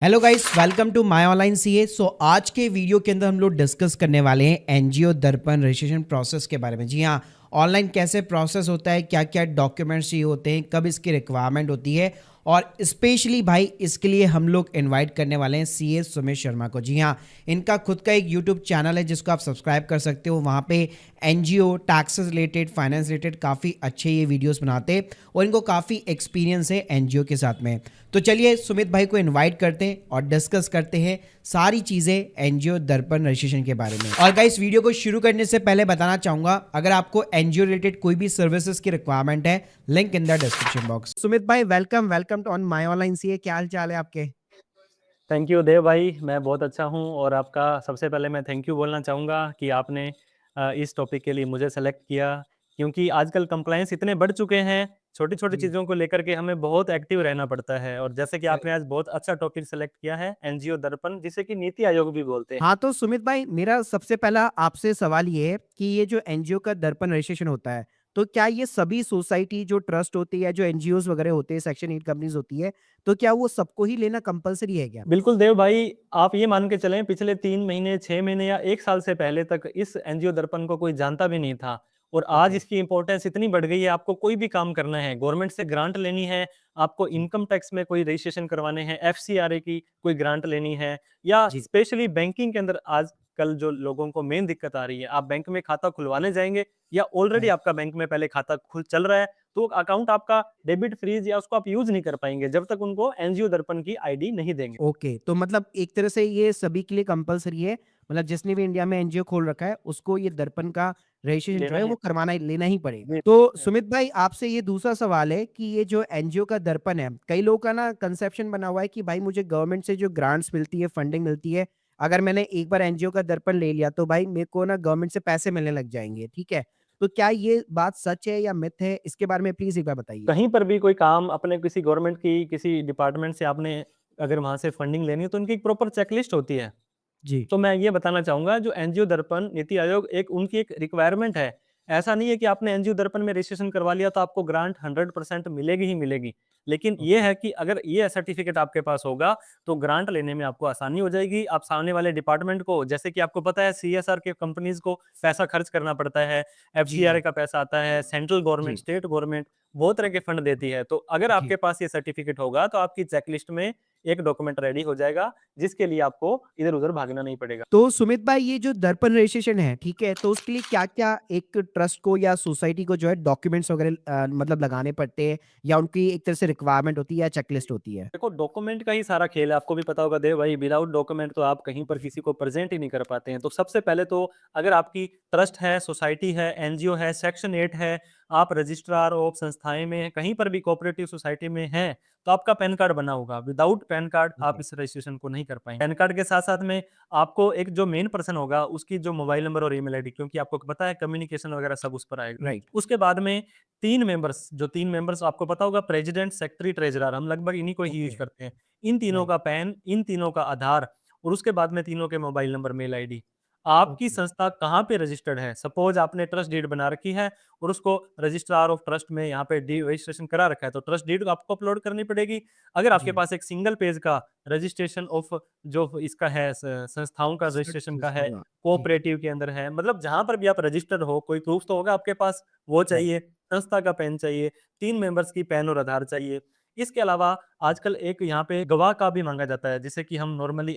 Hello guys, welcome to my online CA. आज के video के अंदर हम लोग डिस्कस करने वाले हैं एनजीओ दर्पण रजिस्ट्रेशन प्रोसेस के बारे में। जी हाँ, ऑनलाइन कैसे प्रोसेस होता है, क्या क्या डॉक्यूमेंट्स चाहिए होते हैं, कब इसकी रिक्वायरमेंट होती है, और स्पेशली भाई इसके लिए हम लोग इनवाइट करने वाले हैं सीए सुमित शर्मा को। जी हाँ, इनका खुद का एक यूट्यूब चैनल है जिसको आप सब्सक्राइब कर सकते हो। वहाँ पे NGO taxes related, finance related काफ़ी अच्छे ये वीडियोस बनाते हैं और इनको काफ़ी एक्सपीरियंस है एनजीओ के साथ में। तो चलिए सुमित भाई को इनवाइट करते हैं और डिस्कस करते हैं सारी चीज़ें एनजीओ दर्पण रजिस्ट्रेशन के बारे में। और गाइस, वीडियो को शुरू करने से पहले बताना चाहूंगा, अगर आपको एनजीओ रिलेटेड कोई भी सर्विसेज की रिक्वायरमेंट है, link in the description box. Sumit भाई, welcome welcome to on my online C A. क्या हाल चाल है आपके? थैंक यू देव भाई, मैं बहुत अच्छा हूँ और आपका सबसे पहले मैं थैंक यू बोलना चाहूँगा कि आपने इस टॉपिक के लिए मुझे सेलेक्ट किया, क्योंकि आजकल कंप्लायंस इतने बढ़ चुके हैं, छोटी-छोटी जी। चीज़ों को लेकर के हमें बहुत एक्टिव रहना पड़ता है। और जैसे कि आपने आज बहुत अच्छा टॉपिक सेलेक्ट किया है, एनजीओ दर्पण, जिसे कि नीति आयोग भी बोलते हैं। हाँ, तो सुमित भाई, मेरा सबसे पहला आपसे सवाल ये है कि ये जो एनजीओ का दर्पण रजिस्ट्रेशन होता है, तो क्या ये सभी सोसाइटी जो ट्रस्ट होती है, जो एनजीओज वगैरह होते हैं, सेक्शन 8 कंपनीज होती है, तो क्या वो सबको ही लेना कंपलसरी है क्या? बिल्कुल देव भाई, आप ये मान के चलें पिछले 3 महीने, 6 महीने या 1 साल से पहले तक इस एनजीओ दर्पण को कोई जानता भी नहीं था। और आज ओके। इसकी इम्पोर्टेंस इतनी बढ़ गई है, आपको कोई भी काम करना है, गवर्नमेंट से ग्रांट लेनी है, आपको जी। इनकम टैक्स में कोई रजिस्ट्रेशन करवाने हैं, एफसीआरए की कोई ग्रांट लेनी है, या जी। स्पेशली बैंकिंग के अंदर आजकल जो लोगों को मेन दिक्कत आ रही है, आप बैंक में खाता खुलवाने जाएँगे या ऑलरेडी राइट। आपका बैंक में पहले खाता खुल चल रहा है, तो अकाउंट आपका डेबिट फ्रीज़ या उसको आप यूज़ नहीं कर पाएँगे, जब तक उनको एनजीओ दर्पण की आईडी नहीं देंगे। ओके, तो मतलब एक तरह से ये सभी के लिए कंपलसरी है, मतलब जिसने भी इंडिया में एनजीओ खोल रखा है, उसको ये दर्पण का रजिस्ट्रेशन जो लेना है ही वो करवाना लेना ही पड़ेगा। जी। तो सुमित भाई, आपसे ये दूसरा सवाल है कि ये जो एनजीओ का दर्पण है, कई लोगों का ना कंसेप्शन बना हुआ है कि भाई मुझे गवर्नमेंट से जो ग्रांट्स मिलती है, फंडिंग मिलती है, अगर मैंने एक बार एनजीओ का दर्पण ले लिया तो भाई मेरे को ना गवर्नमेंट से पैसे मिलने लग जाएँगे, ठीक है? तो क्या ये बात सच है या मिथ है? इसके बारे में प्लीज़ एक बार बताइए। कहीं पर भी कोई काम अपने किसी गवर्नमेंट की किसी डिपार्टमेंट से आपने अगर वहाँ से फंडिंग लेनी है, तो उनकी एक प्रॉपर चेकलिस्ट होती है। जी। तो मैं ये बताना चाहूँगा, जो एनजीओ दर्पण नीति आयोग एक उनकी एक रिक्वायरमेंट है। ऐसा नहीं है कि आपने एनजीओ दर्पण में रजिस्ट्रेशन करवा लिया तो आपको ग्रांट 100% मिलेगी ही मिलेगी। लेकिन ये ओके। है कि अगर ये सर्टिफ़िकेट आपके पास होगा, तो ग्रांट लेने में आपको आसानी हो जाएगी। आप सामने वाले डिपार्टमेंट को, जैसे कि आपको पता है सीएसआर के कंपनीज़ को पैसा खर्च करना पड़ता है, जी, एफसीआरए जी। का पैसा आता है, सेंट्रल गवर्नमेंट, जी। स्टेट गवर्नमेंट बहुत तरह के फंड देती है। तो अगर जी। आपके पास ये सर्टिफ़िकेट होगा, तो आपकी चेकलिस्ट में एक डॉक्यूमेंट रेडी हो जाएगा, जिसके लिए आपको इधर-उधर भागना नहीं पड़ेगा। तो सुमित भाई, ये जो दर्पण रजिस्ट्रेशन है, ठीक है? तो उसके लिए क्या-क्या एक ट्रस्ट को या सोसाइटी को जो है डॉक्यूमेंट्स वगैरह मतलब लगाने पड़ते हैं, या उनकी एक तरह से रिक्वायरमेंट होती है या चेकलिस्ट होती है? देखो, डॉक्यूमेंट का ही सारा खेल है, आपको भी पता होगा देव भाई, विदाउट डॉक्यूमेंट तो आप कहीं पर किसी को प्रेज़ेंट ही नहीं कर पाते हैं। तो सबसे पहले तो अगर आपकी ट्रस्ट है, सोसाइटी है, एनजीओ है, सेक्शन 8 है, आप रजिस्ट्रार ऑफ संस्थाएँ में हैं, कहीं पर भी कोऑपरेटिव सोसाइटी में हैं, तो आपका पैन कार्ड बना होगा। विदाउट पैन कार्ड आप ओके। इस रजिस्ट्रेशन को नहीं कर पाएँगे। पैन कार्ड के साथ-साथ में आपको एक जो मेन पर्सन होगा, उसकी जो मोबाइल नंबर और ईमेल आईडी, क्योंकि आपको पता है कम्युनिकेशन वगैरह सब उस पर आएगा। राइट। उसके बाद में 3 मेंबर्स आपको पता होगा, प्रेज़िडेंट, सेक्रेटरी, ट्रेज़रर, हम लगभग इन्हीं को ही ओके। यूज़ करते हैं। इन तीनों राइट। का पैन, इन तीनों का आधार और उसके बाद में तीनों के मोबाइल नंबर, मेल आईडी। आपकी ओके। संस्था कहाँ पे रजिस्टर्ड है? सपोज़ आपने ट्रस्ट डीड बना रखी है और उसको रजिस्ट्रार ऑफ ट्रस्ट में यहाँ पे डी रजिस्ट्रेशन करा रखा है, तो ट्रस्ट डीड आपको अपलोड करनी पड़ेगी। अगर आपके जी। पास एक सिंगल पेज का रजिस्ट्रेशन ऑफ जो इसका है संस्थाओं का रजिस्ट्रेशन का है, संस्थाओं का। जी। कोऑपरेटिव के अंदर है, मतलब जहाँ पर भी आप रजिस्टर्ड हो, कोई प्रूफ तो होगा आपके पास, वो राइट। चाहिए। संस्था का पैन चाहिए, 3 मेंबर्स की पैन और आधार चाहिए। इसके अलावा आजकल एक यहाँ पे गवाह का भी माँगा जाता है, जिसे कि हम नॉर्मली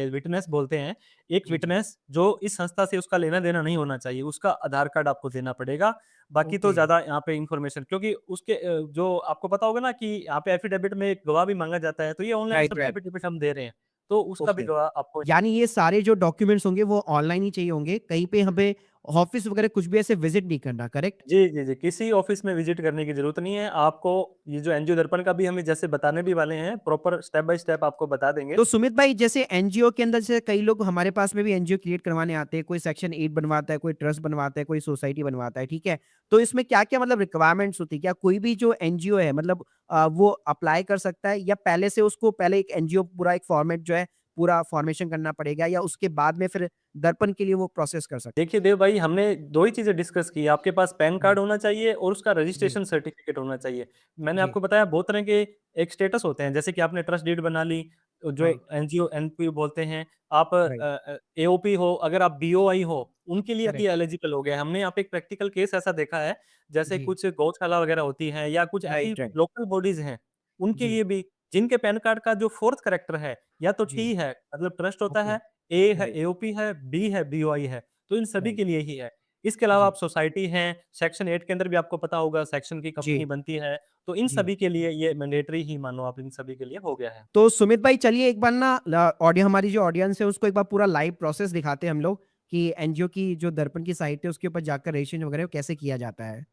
विटनेस बोलते हैं। एक जी, जी। विटनेस जो इस संस्था से उसका लेना-देना नहीं होना चाहिए, उसका आधार कार्ड आपको देना पड़ेगा। बाकी तो ओके। ज़्यादा यहाँ पे इन्फॉर्मेशन, क्योंकि उसके जो आपको पता होगा ना कि यहाँ पे एफिडेविट में एक गवाह भी माँगा जाता है, तो ये ऑनलाइन राइट, सब राइट। एफिडेविट हम दे रहे हैं, तो उसका भी ओके। गवाह आपको। यानी ये सारे जो डॉक्यूमेंट्स होंगे वो ऑनलाइन ही चाहिए होंगे, कहीं पे हमें ऑफिस वगैरह कुछ भी ऐसे विज़िट नहीं करना, करेक्ट? जी, जी, जी। किसी ऑफ़िस में विज़िट करने की ज़रूरत नहीं है। आपको ये जो एनजीओ दर्पण का भी हमें जैसे बताने भी वाले हैं, प्रॉपर स्टेप बाय स्टेप आपको बता देंगे। तो सुमित भाई, जैसे एनजीओ के अंदर से कई लोग हमारे पास में भी एनजीओ क्रिएट करवाने आते हैं, कोई सेक्शन 8 बनवाता है, कोई ट्रस्ट बनवाता है, कोई सोसाइटी बनवाता है, ठीक है? तो इसमें क्या-क्या मतलब रिक्वायरमेंट्स होती है? क्या कोई भी जो एनजीओ है, मतलब वो अप्लाई कर सकता है, या पहले से उसको पहले एक एनजीओ पूरा एक फॉर्मेट जो है, पूरा फॉर्मेशन करना पड़ेगा, या उसके बाद में फिर दर्पण के लिए वो प्रोसेस कर सकता देखिए देव भाई, हमने 2 ही चीज़ें डिस्कस की। आपके पास पैन है? कार्ड होना चाहिए और उसका जी, रजिस्ट्रेशन सर्टिफ़िकेट होना चाहिए। मैंने जी, आपको बताया बहुत तरह के एक स्टेटस होते हैं, जैसे कि आपने ट्रस्ट डीड बना ली, जो राइट, एनजीओ एनपीओ बोलते हैं, आप राइट, एओपी हो, अगर आप बीओआई हो, उनके लिए भी करेक्ट, एलिजिबल हो गए। हमने यहाँ पे एक प्रैक्टिकल केस ऐसा देखा है, जैसे जी, कुछ गौशाला वगैरह होती है या कुछ ऐसी राइट, राइट, लोकल बॉडीज़ हैं, उनके जी, लिए भी जिनके पैन कार्ड का जो 4th कैरेक्टर है, या तो जी, टी है, मतलब ट्रस्ट होता ओके, है, ए है राइट, एओपी है, बी है बीओआई है, तो इन सभी राइट, के लिए ही है। इसके अलावा आप जी, सोसाइटी हैं, सेक्शन 8 के अंदर भी आपको पता होगा सेक्शन की कंपनी जी, बनती है, तो इन जी। सभी के लिए ये मैंडेटरी ही मानो आप इन सभी के लिए हो गया है। तो सुमित भाई चलिए एक बार ना ऑडियो हमारी जो ऑडियंस है उसको एक बार पूरा लाइव प्रोसेस दिखाते हैं हम लोग कि एनजीओ की जो दर्पण की साइट है उसके ऊपर जाकर रजिस्ट्रेशन वगैरह कैसे किया जाता है।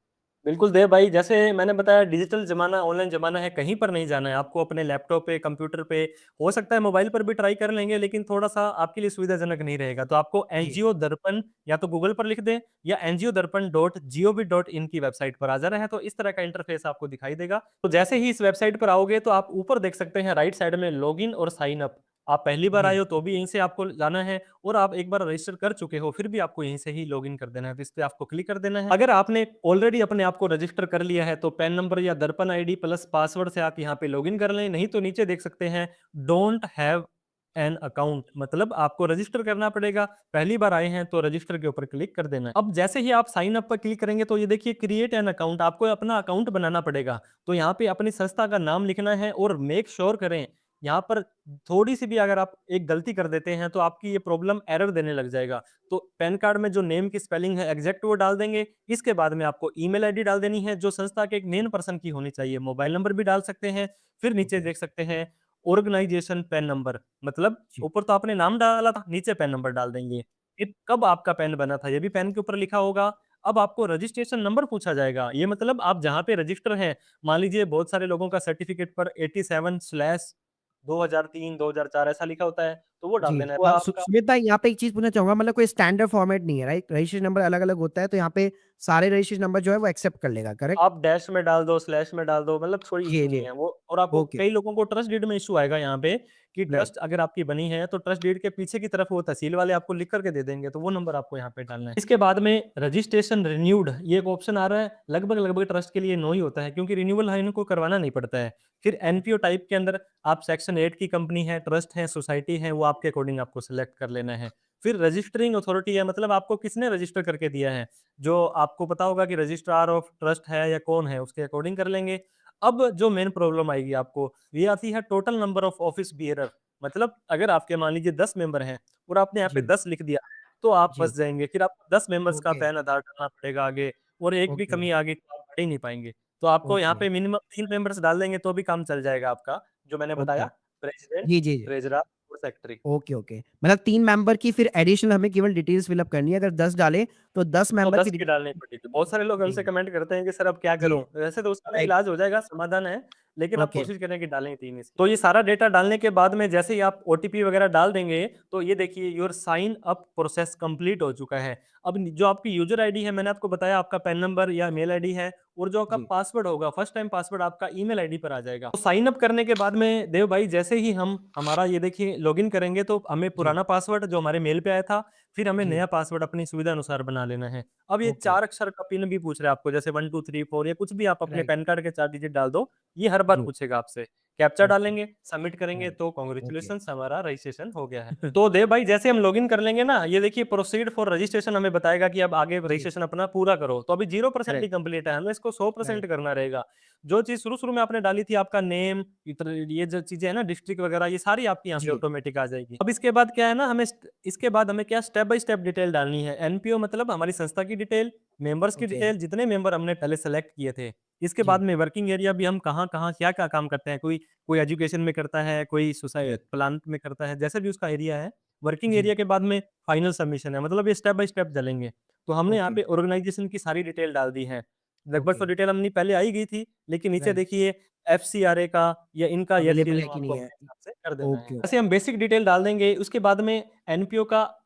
बिल्कुल देव भाई, जैसे मैंने बताया डिजिटल ज़माना, ऑनलाइन ज़माना है, कहीं पर नहीं जाना है आपको, अपने लैपटॉप पे, कंप्यूटर पे, हो सकता है मोबाइल पर भी ट्राई कर लेंगे, लेकिन थोड़ा-सा आपके लिए सुविधाजनक नहीं रहेगा। तो आपको जी, एनजीओ दर्पण या तो गूगल पर लिख दें या ngodarbpan.gov.in की वेबसाइट पर आ जाना है, तो इस तरह का इंटरफ़ेस आपको दिखाई देगा। तो जैसे ही इस वेबसाइट पर आओगे तो आप ऊपर देख सकते हैं राइट साइड में लॉगिन और साइन अप। आप पहली बार आए जी, हो तो भी यहीं से आपको जाना है, और आप एक बार रजिस्टर कर चुके हो फिर भी आपको यहीं से ही लॉगिन कर देना है, तो इस पे आपको क्लिक कर देना है। अगर आपने ऑलरेडी अपने आप को रजिस्टर कर लिया है तो पैन नंबर या दर्पण आईडी प्लस पासवर्ड से आप यहाँ पे लॉगिन कर लें, नहीं तो नीचे देख सकते हैं डोंट हैव एन अकाउंट, मतलब आपको रजिस्टर करना पड़ेगा। पहली बार आए हैं तो रजिस्टर के ऊपर क्लिक कर देना है। अब जैसे ही आप साइन अप पर क्लिक करेंगे तो ये देखिए क्रिएट एन अकाउंट, आपको अपना अकाउंट बनाना पड़ेगा। तो यहाँ पे अपनी संस्था का नाम लिखना है, और मेक श्योर करें यहाँ पर थोड़ी-सी भी अगर आप एक गलती कर देते हैं तो आपकी ये प्रॉब्लम एरर देने लग जाएगा। तो पैन कार्ड में जो नेम की स्पेलिंग है एग्ज़ैक्ट वो डाल देंगे। इसके बाद में आपको ईमेल आईडी डाल देनी है जो संस्था के एक मेन पर्सन की होनी चाहिए। मोबाइल नंबर भी डाल सकते हैं। फिर नीचे ओके, देख सकते हैं ऑर्गनाइज़ेशन पैन नंबर, मतलब जी, ऊपर तो आपने नाम डाला था, नीचे पैन नंबर डाल देंगे। फिर कब आपका पैन बना था ये भी पैन के ऊपर लिखा होगा। अब आपको रजिस्ट्रेशन नंबर पूछा जाएगा। ये मतलब आप जहाँ पे रजिस्टर हैं, मान लीजिए बहुत सारे लोगों का सर्टिफ़िकेट पर 87/2003, 2004 ऐसा लिखा होता है, तो वो डाल जी। देना है। तो तो आपका सुमित भाई यहाँ पे एक चीज़ पूछना चाहूँगा मतलब कोई स्टैंडर्ड फॉर्मेट नहीं है राइट? रजिस्ट्रेशन नंबर अलग-अलग होता है तो यहाँ पे सारे रजिस्ट्रेशन नंबर जो है वो एक्सेप्ट कर लेगा, करेक्ट? आप डैश में डाल दो, स्लैश में डाल दो, मतलब कोई जी, इश्यू नहीं जी। है वो। और आपको ओके, कई लोगों को ट्रस्ट डीड में इश्यू आएगा यहाँ पे, कि राइट, ट्रस्ट अगर आपकी बनी है तो ट्रस्ट डीड के पीछे की तरफ वो तहसील वाले आपको लिख करके दे देंगे, तो वो नंबर आपको यहाँ पे डालना है। इसके बाद में रजिस्ट्रेशन रिन्यूड ये एक ऑप्शन आ रहा है, लगभग-लगभग ट्रस्ट के लिए नो ही होता है, क्योंकि रिन्यूअल है इनको करवाना नहीं पड़ता है। फिर एनपीओ टाइप के अंदर आप सेक्शन 8 की कंपनी है, ट्रस्ट है, सोसाइटी है, वो आपके अकॉर्डिंग आपको सिलेक्ट कर लेना है। फिर रजिस्टरिंग अथॉरिटी है, मतलब आपको किसने रजिस्टर करके दिया है। जो आपको पता होगा कि रजिस्ट्रार ऑफ ट्रस्ट है या कौन है, उसके अकॉर्डिंग कर लेंगे। अब जो मेन प्रॉब्लम आएगी आपको, ये आती है total number of office bearer, मतलब अगर आपके मान लीजिए 10 मेंबर हैं और आपने यहाँ पे जी, 10 लिख दिया, तो आप जी। फँस जाएँगे। फिर आपको 10 मेंबर्स का ओके, पैन आधार डालना पड़ेगा आगे, और एक भी ओके, कमी आ गई तो आप बढ़ ही नहीं पाएँगे। तो आपको यहाँ ओके, पे मिनिमम 3 मेंबर्स डाल देंगे तो भी काम चल जाएगा आपका, जो मैंने बताया, ओके। प्रेज़िडेंट, जी, जी, जी। ट्रेज़रर और सेक्रेटरी। Okay, okay. मतलब 3 मेंबर की फिर एडिशनल हमें केवल डिटेल्स फिल अप करनी है। अगर 10 डालें तो 10 तो मेंबर की 10 की डालनी डिटेल पड़ेगी। बहुत सारे लोग हमसे जी, कमेंट करते हैं कि सर अब क्या जी। करूँ? वैसे तो उसका भी राइट, इलाज हो जाएगा, समाधान है, लेकिन आप ओके। कोशिश करें कि डालें 3 ही। तो ये सारा डेटा डालने के बाद में जैसे ही आप ओटीपी वगैरह डाल देंगे, तो ये देखिए your sign up process complete हो चुका है। अब जो आपकी यूज़र आईडी है, मैंने आपको बताया आपका पैन नंबर या मेल आईडी है, और जो आपका जी, पासवर्ड होगा, फर्स्ट टाइम पासवर्ड आपका ईमेल आईडी पर आ जाएगा। तो साइन अप करने के बाद में देव भाई जैसे ही हम हमारा ये देखिए लॉगिन करेंगे तो हमें जी, पुराना पासवर्ड जो हमारे मेल पे आया था, फिर हमें जी। नया पासवर्ड अपनी सुविधा अनुसार बना लेना है। अब ये ओके, 4 अक्षर का पिन भी पूछ रहा है आपको, जैसे 1 2 3 4 या कुछ भी आप अपने राइट, पैन कार्ड के 4 डिजिट डाल दो, ये हर बार जी, पूछेगा आपसे। कैप्चा ओके, डालेंगे, सबमिट करेंगे राइट, तो ओके। कांग्रेचुलेशंस हमारा रजिस्ट्रेशन हो गया है। तो देव भाई जैसे हम लॉगिन कर लेंगे ना, ये देखिए प्रोसीड फॉर रजिस्ट्रेशन हमें बताएगा कि अब आगे जी, रजिस्ट्रेशन अपना पूरा करो। तो अभी 0% ही करेक्ट, कंप्लीट है, हमें इसको राइट, 100% करना रहेगा। जो चीज़ शुरू-शुरू में आपने डाली थी, आपका नेम, ये जो चीज़ें हैं ना डिस्ट्रिक्ट वगैरह, ये सारी आपकी यहाँ पे जी, ऑटोमेटिक आ जाएगी। अब इसके बाद क्या है ना, इसके बाद हमें क्या स्टेप बाय स्टेप डिटेल डालनी है। एनपीओ मतलब हमारी संस्था की डिटेल, मेंबर्स की ओके, डिटेल, जितने मेंबर हमने पहले सेलेक्ट किए थे। इसके बाद जी, में वर्किंग एरिया भी हम कहाँ-कहाँ, क्या-क्या काम करते हैं। कोई कोई एजुकेशन में करता है, कोई करेक्ट, प्लांट में करता है, जैसे भी उसका एरिया है। वर्किंग जी, एरिया के बाद में फाइनल सबमिशन है, मतलब ये स्टेप बाय स्टेप चलेंगे। तो हमने यहाँ ओके, पे ऑर्गेनाइजेशन की सारी डिटेल डाल दी है। लगभग ओके, तो डिटेल अपनी पहले आ ही गई थी, लेकिन नीचे राइट, देखिए एफसीआरए का या इनका ये अवेलेबल डिटेल है कि आपको नहीं है? अपने हिसाब से कर देना है। ओके, ऐसे हम बेसिक डिटेल डाल देंगे, उसके बाद में एनपीओ का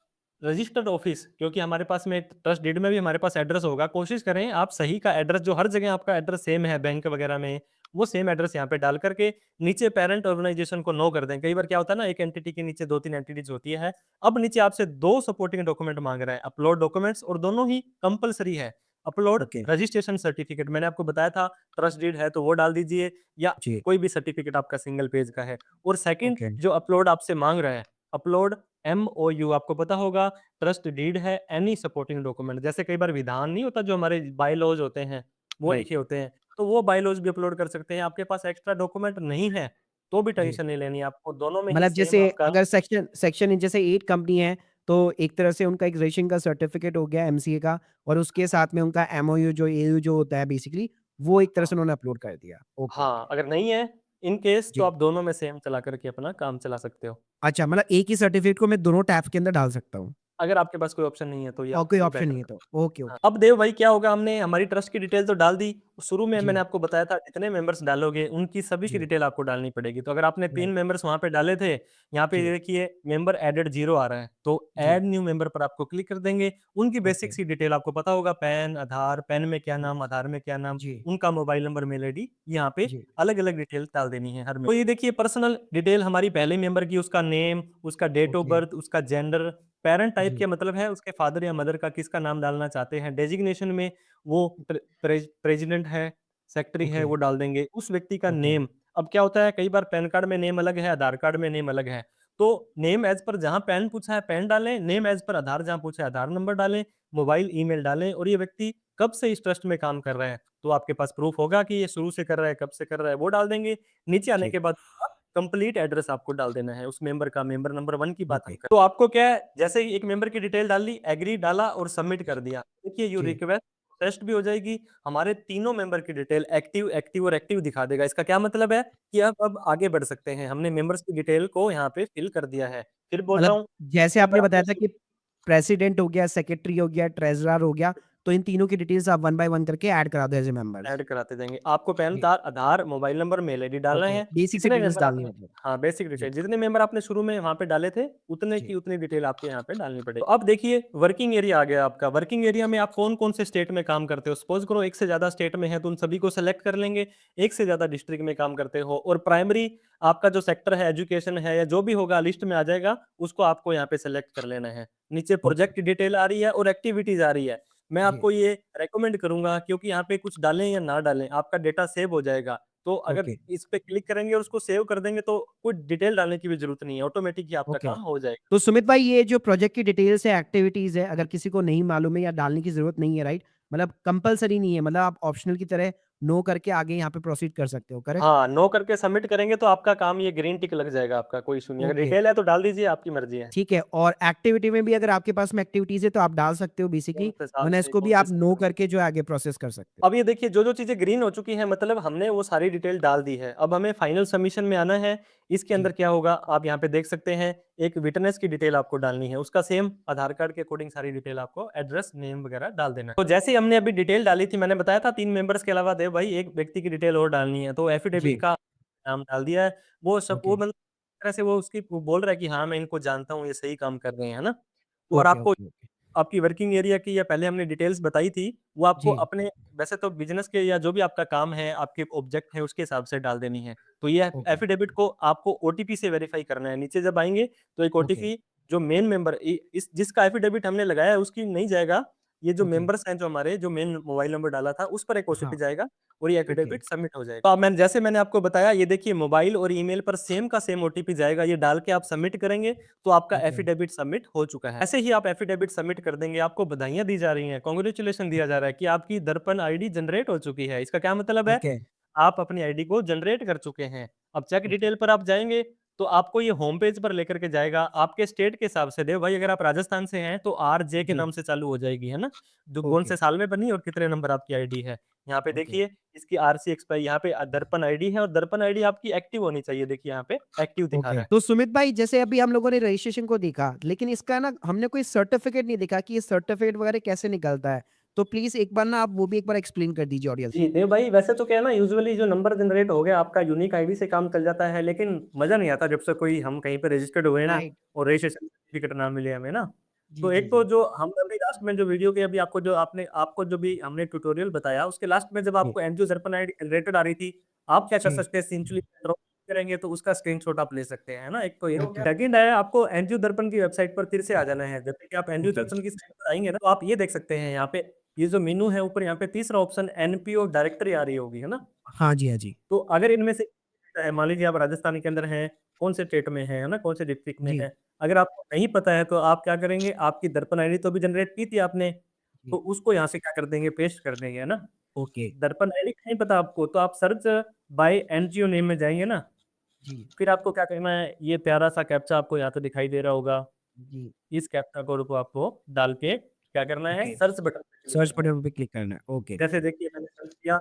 रजिस्टर्ड ऑफिस, क्योंकि हमारे पास में ट्रस्ट डीड में भी हमारे पास एड्रेस होगा, कोशिश करें आप सही का एड्रेस, जो हर जगह आपका एड्रेस सेम है बैंक वगैरह में, वो सेम एड्रेस यहाँ पे डाल करके नीचे पेरेंट ऑर्गेनाइजेशन को नो कर दें। कई बार क्या होता है ना, एक एंटिटी के नीचे 2-3 एंटिटीज़ होती है। अब नीचे आपसे 2 सपोर्टिंग डॉक्यूमेंट माँग रहा है, अपलोड डॉक्यूमेंट्स, और दोनों ही कंपल्सरी है। Upload okay. रजिस्ट्रेशन सर्टिफिकेट, मैंने आपको बताया था ट्रस्ट डीड है तो वो डाल दीजिए, या जी। कोई भी सर्टिफिकेट आपका सिंगल पेज का है। और सेकंड ओके। जो अपलोड आपसे मांग रहा है, अपलोड एमओयू, आपको पता होगा ट्रस्ट डीड है, एनी सपोर्टिंग डॉक्यूमेंट, जैसे कई बार विधान नहीं होता जो हमारे बायलॉज होते हैं वो राइट। लिखे होते हैं, तो वो बायलॉज भी अपलोड कर सकते हैं। आपके पास एक्स्ट्रा डॉक्यूमेंट नहीं है तो भी जी। टेंशन नहीं लेनी है आपको, दोनों में ही मतलब सेम जैसे आपका। अगर सेक्शन जैसे 8 कंपनी है, तो एक तरह से उनका एक रजिस्ट्रेशन का सर्टिफिकेट हो गया एमसीए का, और उसके साथ में उनका एमओयू जो एयू जो होता है बेसिकली, वो एक तरह हाँ, से उन्होंने अपलोड कर दिया। ओके, हाँ, ओके। अगर नहीं है इन केस तो जी। आप दोनों में सेम चला करके अपना काम चला सकते हो। अच्छा, मतलब एक ही सर्टिफिकेट को मैं दोनों टैब के अंदर डाल सकता हूँ, अगर आपके पास कोई ऑप्शन नहीं है तो ये और कोई आपके लिए ऑप्शन बेटर नहीं है रहेगा। तो? ओके, हाँ, ओके। अब देव भाई क्या होगा, हमने हमारी ट्रस्ट की डिटेल तो डाल दी। शुरू में मैंने जी, आपको बताया था जितने मेंबर्स डालोगे उनकी सभी की जी। डिटेल आपको डालनी पड़ेगी। तो अगर आपने 3 राइट। मेंबर्स वहाँ पे डाले थे, यहाँ पे ये जी, देखिए मेंबर एडेड 0 आ रहा है, तो जी। ऐड न्यू मेंबर पर आपको क्लिक कर देंगे। उनकी ओके। बेसिक सी डिटेल आपको पता होगा, पैन, आधार, पैन में क्या नाम, आधार में क्या नाम, जी, उनका मोबाइल नंबर, मेल आईडी, यहाँ पे जी। अलग-अलग डिटेल डाल देनी है हर में। तो ये देखिए पर्सनल डिटेल हमारी पहले मेंबर की, उसका नेम, उसका डेट ऑफ ओके। बर्थ, उसका जेंडर, पेरेंट टाइप जी, के मतलब है उसके फादर या मदर का किसका नाम डालना चाहते हैं, डेजिग्नेशन में वो प्रेज़िडेंट है, सेक्रेटरी है, ओके, वो डाल देंगे। उस व्यक्ति का ओके। नेम, अब क्या होता है कई बार पैन कार्ड में नेम अलग है, आधार कार्ड में नेम अलग है। तो नेम एज़ पर जहाँ पैन पूछा है पैन डालें, नेम एज़ पर आधार जहाँ पूछा है आधार नंबर डालें, मोबाइल, ईमेल डालें, और ये व्यक्ति कब से इस ट्रस्ट में काम कर रहा है, तो आपके पास प्रूफ होगा कि ये शुरू से कर रहा है, कब से कर रहा है, वो डाल देंगे। नीचे आने जी, के बाद कंप्लीट एड्रेस आपको डाल देना है उस मेंबर का, मेंबर नंबर 1 की बात हम ओके। कर, तो आपको क्या है, जैसे ही एक मेंबर की डिटेल डाल ली, एग्री डाला और सबमिट कर दिया। देखिए योर जी। रिक्वेस्ट टेस्ट भी हो जाएगी, हमारे तीनों मेंबर की डिटेल एक्टिव, एक्टिव और एक्टिव दिखा देगा। इसका क्या मतलब है कि आप अब आगे बढ़ सकते हैं। हमने मेंबर्स की डिटेल को यहाँ पे फिल कर दिया है। फिर बोल रहा मतलब हूँ, जैसे मेंबर आपने बताया आपने था कि प्रेसिडेंट हो गया, सेक्रेटरी हो गया, ट्रेज़रर हो गया, तो इन तीनों की डिटेल्स आप वन बाय वन करके ऐड करा दो एज़ अ मेंबर्स। ऐड कराते जाएँगे। आपको पैन जी, तार आधार, मोबाइल नंबर, मेल आईडी डालना ओके। है। बेसिक सी जितने डिटेल्स मेंबर डालनी है आपने, मतलब। हाँ, बेसिक जी, डिटेल जितने मेंबर आपने शुरू में वहाँ पे डाले थे, उतने की जी, उतनी डिटेल आपको यहाँ पे डालनी पड़ेगी। तो अब देखिए वर्किंग एरिया आ गया आपका। वर्किंग एरिया में आप कौन-कौन से स्टेट में काम करते हो? सपोज़ करो एक से ज़्यादा स्टेट में है तो उन सभी को सेलेक्ट कर लेंगे। एक से ज़्यादा डिस्ट्रिक्ट में काम करते हो और प्राइमरी आपका जो सेक्टर है, एजुकेशन है या जो भी होगा लिस्ट में आ जाएगा, उसको आपको यहाँ पे सेलेक्ट कर लेना है। नीचे ओके। प्रोजेक्ट डिटेल आ रही है और एक्टिविटीज़ आ रही है। मैं जी, आपको ये रेकमेंड करूँगा क्योंकि यहाँ पे कुछ डालें या ना डालें, आपका डेटा सेव हो जाएगा। तो अगर ओके, इस पे क्लिक करेंगे और उसको सेव कर देंगे तो कोई डिटेल डालने की भी ज़रूरत नहीं है, ऑटोमेटिक ही आपका ओके। काम हो जाएगा। तो सुमित भाई, ये जो प्रोजेक्ट की डिटेल्स है, एक्टिविटीज़ है, अगर किसी को नहीं मालूम है या डालने की ज़रूरत नहीं है, राइट? मतलब कंपल्सरी नहीं है, मतलब आप ऑप्शनल की तरह नो करके आगे यहाँ पे प्रोसीड कर सकते हो, करेक्ट? हाँ, नो करके सबमिट करेंगे तो आपका काम ये ग्रीन टिक लग जाएगा आपका, कोई इश्यू नहीं है। अगर ओके, डिटेल है तो डाल दीजिए, आपकी मर्ज़ी है। ठीक है। और एक्टिविटी में भी अगर आपके पास में एक्टिविटीज़ है तो आप डाल सकते हो कौन बेसिकली, से साल वरना से, इसको भी कौन से आप नो सेक्टर में? करके जो है आगे प्रोसेस कर सकते हो। अब ये देखिए जो-जो चीज़ें ग्रीन हो चुकी हैं मतलब हमने वो सारी डिटेल डाल दी है। अब हमें फाइनल सबमिशन में आना है। इसके अंदर जी, क्या होगा आप यहाँ पे देख सकते हैं, एक विटनेस की डिटेल आपको डालनी है। उसका सेम आधार कार्ड के अकॉर्डिंग सारी डिटेल आपको एड्रेस, नेम वगैरह डाल देना है। तो जैसे ही हमने अभी डिटेल डाली थी, मैंने बताया था 3 मेंबर्स के अलावा देव भाई एक व्यक्ति की डिटेल और डालनी है। तो एफिडेविट जी, का नाम डाल दिया है। वो सब ओके, वो मतलब एक तरह से वो उसकी वो बोल रहा है कि हाँ, मैं इनको जानता हूँ, ये सही काम कर रहे हैं, है ना? और ओके, आपको ओके, ओके। आपकी वर्किंग एरिया की या पहले हमने डिटेल्स बताई थी, वो आपको जी, अपने वैसे तो बिज़नेस के या जो भी आपका काम है, आपके ऑब्जेक्ट है, उसके हिसाब से डाल देनी है। तो ये ओके, एफ़िडेविट को आपको ओटीपी से वेरीफ़ाई करना है। नीचे जब आएँगे तो एक ओके, ओटीपी जो मेन मेंबर इ इस जिसका एफ़िडेविट हमने लगाया है उसकी नहीं जाएगा। ये जो ओके, मेंबर्स हैं जो हमारे जो मेन मोबाइल नंबर डाला था, उस पर एक ओटीपी हाँ, जाएगा और ये ओके, एफ़िडेविट सबमिट हो जाएगा। तो अब मैंने आपको बताया ये देखिए मोबाइल और ईमेल पर सेम का सेम ओटीपी जाएगा, ये डाल के आप सबमिट करेंगे तो आपका ओके, एफ़िडेविट सबमिट हो चुका है। ऐसे ही आप एफ़िडेविट सबमिट कर देंगे, आपको बधाइयाँ दी जा रही हैं, कांग्रेचुलेशन दिया जा रहा है कि आपकी दर्पण आईडी जनरेट हो चुकी है। इसका क्या मतलब है? ओके, आप अपनी आईडी को जनरेट कर चुके हैं। अब चेक ओके, डिटेल पर आप जाएँगे, तो आपको ये होम पेज पर लेकर के जाएगा। आपके स्टेट के हिसाब से देव भाई अगर आप राजस्थान से हैं, तो आरजे के जी, नाम से चालू हो जाएगी, है ना? जो कौन ओके, से साल में बनी और कितने नंबर आपकी आईडी है। यहाँ पे ओके, देखिए इसकी आरसी एक्सपायरी यहाँ पे दर्पण आईडी है और दर्पण आईडी आपकी एक्टिव होनी चाहिए। देखिए यहाँ पे एक्टिव दिखा ओके। रहा है। तो सुमित भाई, जैसे अभी हम लोगों ने रजिस्ट्रेशन को देखा, लेकिन इसका ना हमने कोई सर्टिफिकेट नहीं देखा कि ये सर्टिफिकेट वगैरह कैसे निकलता है। तो प्लीज़ एक बार ना आप वो भी एक बार एक्सप्लेन कर दीजिए ऑडियंस जी, को। देव भाई वैसे तो क्या है ना यूजुअली जो नंबर जनरेट हो गया आपका यूनिक आईडी से काम चल जाता है, लेकिन मज़ा नहीं आता जब से कोई हम कहीं पे रजिस्टर्ड हुए ना राइट। और रजिस्ट्रेशन सर्टिफिकेट ना मिले हमें ना। जी, तो जी, एक तो जी। जो हमने अभी लास्ट में जो वीडियो के अभी आपको जो भी हमने ट्यूटोरियल बताया उसके लास्ट में जब जी, आपको एनजीओ दर्पण आईडी जनरेटेड आ रही थी, आप क्या कर जी, सकते हैं सिंपली ड्रॉप करेंगे तो उसका स्क्रीनशॉट आप ले सकते हैं, है ना? एक तो ये हो ओके, गया। सेकंड है आपको एनजीओ दर्पण की वेबसाइट पर फिर से आ जाना है। जब तक कि आप एनजीओ ओके, दर्पण की साइट पर आएँगे ना तो आप ये देख सकते हैं यहाँ पे ये जो मेनू है ऊपर यहाँ पे तीसरा ऑप्शन एनपीओ डायरेक्टरी आ रही होगी, है ना? हाँ जी, हाँ जी। तो अगर इनमें से मान लीजिए आप राजस्थान के अंदर हैं, कौन से स्टेट में हैं, है ना? कौन से डिस्ट्रिक्ट में जी, हैं? अगर आपको नहीं पता है तो आप क्या करेंगे, आपकी दर्पण आईडी तो अभी जनरेट की थी आपने, तो जी। उसको यहाँ से क्या कर देंगे, पेस्ट कर देंगे, है ना? ओके। दर्पण आईडी नहीं पता आपको तो आप सर्च बाय एनजीओ नेम में जाएँगे ना, जी, फिर आपको क्या करना है, ये प्यारा-सा कैप्चा आपको यहाँ पे दिखाई दे रहा होगा। जी। इस कैप्चा कोड को आपको डाल के क्या करना है, ओके। सर्च बटन पे क्लिक सर्च करना है। बटन पे क्लिक करना है। ओके। जैसे देखिए मैंने सर्च किया,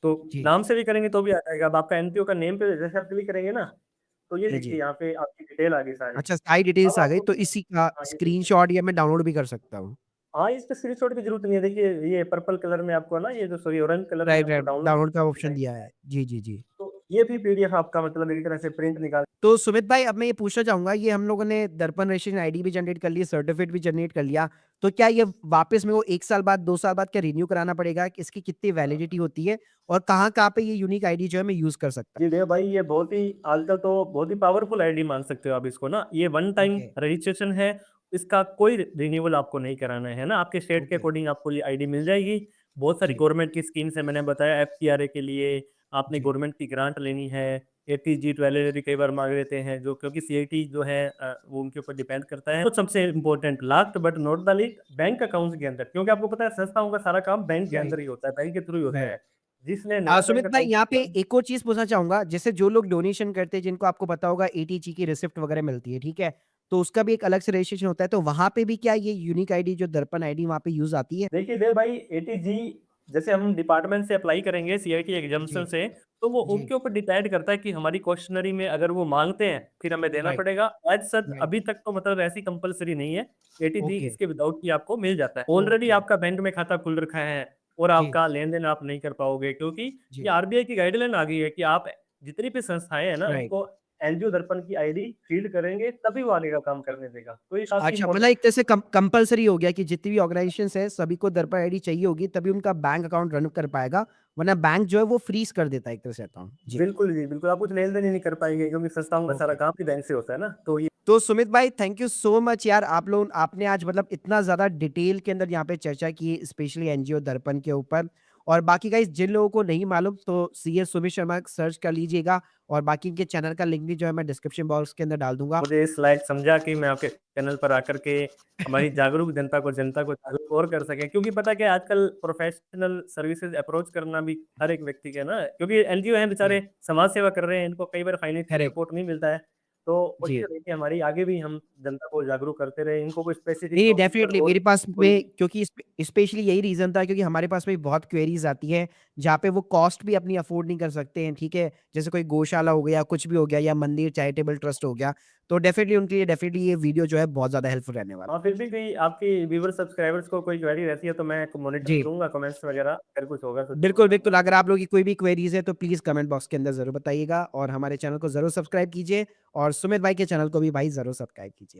तो जी। नाम से भी करेंगे तो भी आ जाएगा। अब आपका एनपीओ का नेम पे जैसे आप क्लिक करेंगे ना, तो ये जी, देखिए जी। यहाँ पे आपकी डिटेल आ गई सारी। अच्छा, सारी अब डिटेल्स आ गई आपको तो इसी का हाँ, ये देखिए। स्क्रीनशॉट या मैं डाउनलोड भी कर सकता हूँ। हाँ, इस पे स्क्रीनशॉट की ज़रूरत नहीं है। देखिए ये पर्पल कलर में आपको ना ये जो सॉरी ऑरेंज कलर में राइट, आपको राइट। डाउनलोड डाउनलोड का ऑप्शन दिखाई दिया देता है। है। जी, जी, जी। तो ये भी पीडीएफ आपका मतलब एक तरह से प्रिंट निकाल तो सुमित भाई, अब मैं ये पूछना चाहूँगा, ये हम लोगों ने दर्पण रजिस्ट्रेशन आईडी भी जनरेट कर ली, सर्टिफिकेट भी जनरेट कर लिया। तो क्या ये वापस मेरे को 1 साल बाद, 2 साल बाद क्या रिन्यू कराना पड़ेगा? इसकी कितनी वैलिडिटी होती है? और कहाँ-कहाँ पे ये यूनिक आईडी जो है मैं यूज़ कर सकता जी, देखिए भाई ये बहुत ही आजकल तो बहुत ही पावरफुल आईडी मान सकते हो आप इसको ना। ये वन हूँ? टाइम ओके, रजिस्ट्रेशन है, इसका कोई रिन्यूअल आपको नहीं कराना है ना। आपके स्टेट के ओके। अकॉर्डिंग आपको ये आईडी मिल जाएगी। बहुत सारी जी, गवर्नमेंट की स्कीम्स है, मैंने बताया एफसीआरए के लिए, आपने जी, गवर्नमेंट की ग्रांट लेनी है, एटीजी, ट्वेलरी भी कई बार माँग लेते हैं जो क्योंकि सीआईटी जो है वो उनके ऊपर डिपेंड करता है। तो सबसे important last but not the least bank accounts के अंदर क्योंकि आपको पता है संस्थाओं का सारा काम बैंक के राइट, अंदर ही होता है, बैंक के थ्रू ही होता राइट। है। जिसने नया बैंक सुमित भाई, अकाउंट यहाँ पे खोला एक और चीज़ पूछना चाहूँगा, जैसे जो लोग डोनेशन करते हैं, जिनको आपको पता होगा एटीजी की रिसिप्ट वगैरह मिलती है, ठीक है? तो उसका भी एक अलग से रजिस्ट्रेशन होता है, तो वहाँ पे भी क्या ये यूनिक आईडी जो दर्पण आईडी वहाँ पे यूज़ आती है? देखिए देव भाई एटीजी जैसे हम डिपार्टमेंट से अप्लाई करेंगे सीआईटी एग्जाम्शन जी, से तो वो जी। उनके ऊपर डिसाइड करता है कि हमारी क्वेश्चनरी में अगर वो मांगते हैं फिर हमें देना राइट, पड़ेगा एज सच राइट। अभी तक तो मतलब ऐसी कंपलसरी नहीं है एटीजी ओके, इसके विदाउट भी आपको मिल जाता है ऑलरेडी ओके। आपका बैंक में खाता खुल रखा है और जी, आपका लेन देन आप नहीं कर पाओगे क्योंकि ये जी। आरबीआई की गाइडलाइन आ गई है कि आप जितनी भी संस्थाएं हैं ना राइट। उनको एनजीओ दर्पण की आईडी फील्ड करेंगे तभी वो आगे का काम करने देगा तो ये काफी अच्छा, मतलब इंपॉर्टेंट एक तरह से कंपल्सरी हो गया कि जितनी भी ऑर्गनाइजेशंस है, सभी को दर्पण आईडी चाहिए होगी, तभी उनका बैंक अकाउंट रन कर पाएगा, वरना बैंक जो है वो फ्रीज़ कर देता है एक तरह से अकाउंट। जी, बिल्कुल जी, बिल्कुल, आप कुछ लेन-देन ही नहीं कर पाएँगे क्योंकि संस्थाओं का सारा ओके। काम ही बैंक से होता है ना, तो ये तो सुमित भाई, थैंक यू सो मच यार, आप लोग आपने आज मतलब इतना ज़्यादा डिटेल के अंदर यहाँ पे चर्चा की, स्पेशली एनजीओ दर्पण के ऊपर। और बाकी गाइस, जिन लोगों को नहीं मालूम तो सीए सुमित शर्मा सर्च कर लीजिएगा, और बाकी इनके चैनल का लिंक भी जो है मैं डिस्क्रिप्शन बॉक्स के अंदर डाल दूँगा। मुझे इस लायक समझा कि मैं आपके चैनल पर आकर के हमारी जागरूक जनता को जागरूक और कर सकें क्योंकि पता क्या है आजकल प्रोफ़ेशनल सर्विसेज़ अप्रोच करना भी हर एक व्यक्ति के ना क्योंकि एनजीओ हैं जी, बेचारे समाज सेवा कर रहे हैं, इनको कई बार फाइनेंशियल करेक्ट। सपोर्ट नहीं मिलता है, तो कोशिश जी। रही कि हमारी आगे भी हम जनता को जागरूक करते रहें, इनको कोई स्पेसिफ़िक नहीं, टॉपिक पर डेफ़िनिटली और मेरे पास कोई में, क्योंकि स्पेशली यही रीज़न था, क्योंकि हमारे पास में बहुत क्वेरीज़ आती हैं, जहाँ पे वो कॉस्ट भी अपनी अफ़ोर्ड नहीं कर सकते हैं, ठीक है? जैसे कोई गौशाला हो गया, कुछ भी हो गया, या मंदिर चैरिटेबल ट्रस्ट हो गया, तो डेफ़िनिटली उनके लिए डेफ़िनिटली ये वीडियो जो है बहुत ज़्यादा हेल्पफुल रहने वाला हाँ, फिर भी कोई आपकी व्यूअर्स सब्सक्राइबर्स को कोई क्वेरी रहती है तो मैं मॉनिटर जी, करूँगा कमेंट्स वगैरह अगर कुछ होगा तो ज़रूर बिल्कुल, बिल्कुल, बताऊँगा। अगर आप लोगों की कोई भी क्वेरीज़ है, तो प्लीज़ कमेंट बॉक्स के अंदर ज़रूर बताइएगा, और हमारे चैनल को ज़रूर सब्सक्राइब कीजिए, और सुमित भाई के चैनल को भी भाई ज़रूर सब्सक्राइब कीजिए।